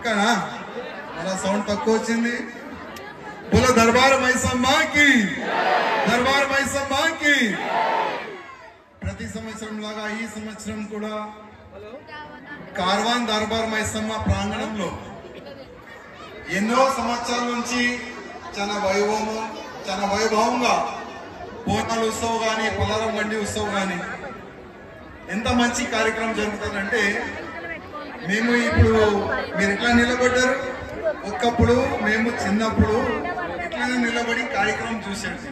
పక్కనా మన సౌండ్ తక్కువ వచ్చింది. బోలో దర్బార్ మైసమ్మకి, దర్బార్ మైసమ్మకి. ప్రతి సంవత్సరం లాగా ఈ సంవత్సరం కూడా కార్వాన్ దర్బార్ మైసమ్మ ప్రాంగణంలో ఎన్నో సంవత్సరాల నుంచి చాలా వైభవంగా బోనాల ఉత్సవం కానీ, పలారం బండి ఉత్సవం కానీ ఎంత మంచి కార్యక్రమం జరుగుతుందంటే, మేము ఇప్పుడు మీరు ఎట్లా నిలబడ్డారు, ఒకప్పుడు మేము చిన్నప్పుడు ఇట్లానే నిలబడి కార్యక్రమం చూసాడు.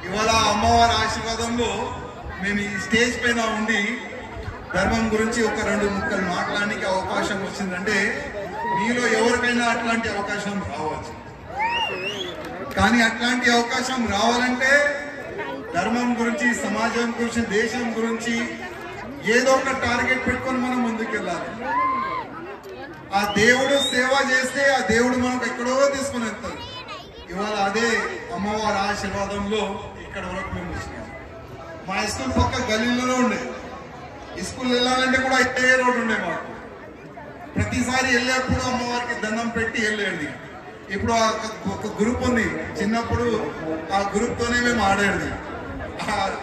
ఇవాళ అమ్మవారి ఆశీర్వాదంలో మేము ఈ స్టేజ్ పైన ఉండి ధర్మం గురించి ఒక 2 ముక్కలు మాట్లాడడానికి అవకాశం వచ్చిందంటే, మీలో ఎవరికైనా అట్లాంటి అవకాశం రావచ్చు. కానీ అట్లాంటి అవకాశం రావాలంటే ధర్మం గురించి, సమాజం గురించి, దేశం గురించి ఏదో ఒక టార్గెట్ పెట్టుకొని మనం ముందుకెళ్ళాలి. ఆ దేవుడు సేవ చేస్తే ఆ దేవుడు మనకు ఎక్కడో తీసుకుని వెళ్తారు. ఇవాళ అదే అమ్మవారి ఆశీర్వాదంలో ఇక్కడ వరకు మేము వచ్చినాం. మా స్కూల్ పక్క గల్లీలోనే ఉండే, స్కూల్ వెళ్ళాలంటే కూడా ఇదే రోడ్డు ఉండే మాకు. ప్రతిసారి వెళ్ళేప్పుడు అమ్మవారికి దండం పెట్టి వెళ్ళేది. ఇప్పుడు ఒక గ్రూప్ ఉంది, చిన్నప్పుడు ఆ గ్రూప్ తోనే మేము ఆడేది.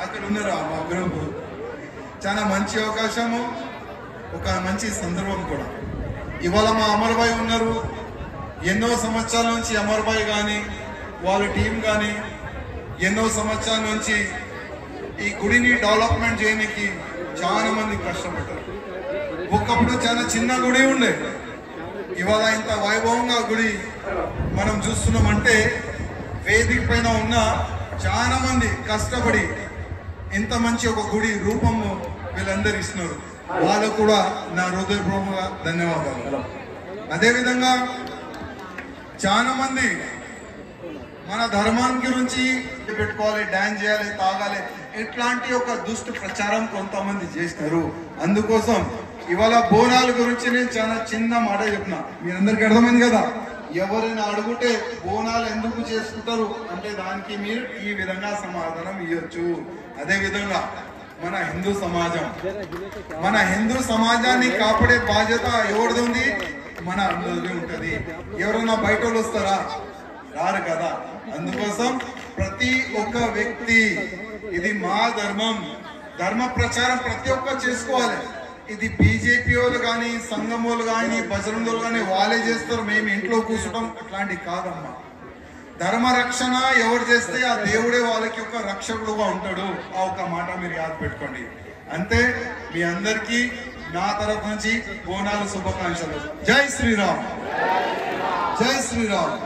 అక్కడ ఉన్నారు మా గ్రూప్. చాలా మంచి అవకాశము, ఒక మంచి సందర్భం కూడా. ఇవాళ మా అమర్భాయ్ ఉన్నారు. ఎన్నో సంవత్సరాల నుంచి అమర్భాయ్ కానీ వాళ్ళ టీం కానీ ఎన్నో సంవత్సరాల నుంచి ఈ గుడిని డెవలప్మెంట్ చేయడానికి చాలా మంది కష్టపడ్డారు. ఒకప్పుడు చాలా చిన్న గుడి ఉండే, ఇవాళ ఇంత వైభవంగా గుడి మనం చూస్తున్నామంటే వేదిక పైన ఉన్న చాలా మంది కష్టపడి ఇంత మంచి ఒక గుడి రూపము వీళ్ళందరూ ఇస్తున్నారు. వాళ్ళకు కూడా నా హృదయపూర్వకంగా ధన్యవాదాలు. అదేవిధంగా చాలా మంది మన ధర్మాన్ని గురించి పెట్టుకోవాలి, డాన్స్ చేయాలి, తాగాలి, ఇట్లాంటి ఒక దుష్ట ప్రచారం కొంతమంది చేస్తారు. అందుకోసం ఇవాళ బోనాల గురించి నేను చాలా చిన్న మాట చెప్పిన, మీరందరికీ అర్థమైంది కదా. ఎవరైనా అడుగుతే బోనాలు ఎందుకు చేసుకుంటారు అంటే దానికి మీరు ఈ విధంగా సమాధానం ఇవ్వచ్చు. అదే విధంగా మన హిందూ సమాజాన్ని కాపాడే బాధ్యత ఎవరిది ఉంది, మన అందరిది ఉంటది. ఎవరైనా బయట వాళ్ళు వస్తారా? రారు కదా. అందుకోసం ప్రతి ఒక్క వ్యక్తి ఇది మా ధర్మం, ధర్మ ప్రచారం ప్రతి ఒక్కరు చేసుకోవాలి. ఇది బీజేపీ వాళ్ళు కానీ, సంఘం వాళ్ళు కానీ, బజరంగ కానీ వాళ్ళే చేస్తారు, మేము ఇంట్లో కూర్చోటం అట్లాంటివి కాదమ్మా. ధర్మ రక్షణ ఎవరు చేస్తే ఆ దేవుడే వాళ్ళకి ఒక రక్షకుడుగా ఉంటాడు. ఆ ఒక మాట మీరు యాద పెట్టుకోండి. అంతే. మీ అందరికీ నా తరఫు నుంచి బోనాల శుభాకాంక్షలు. జై శ్రీరామ్, జై శ్రీరామ్.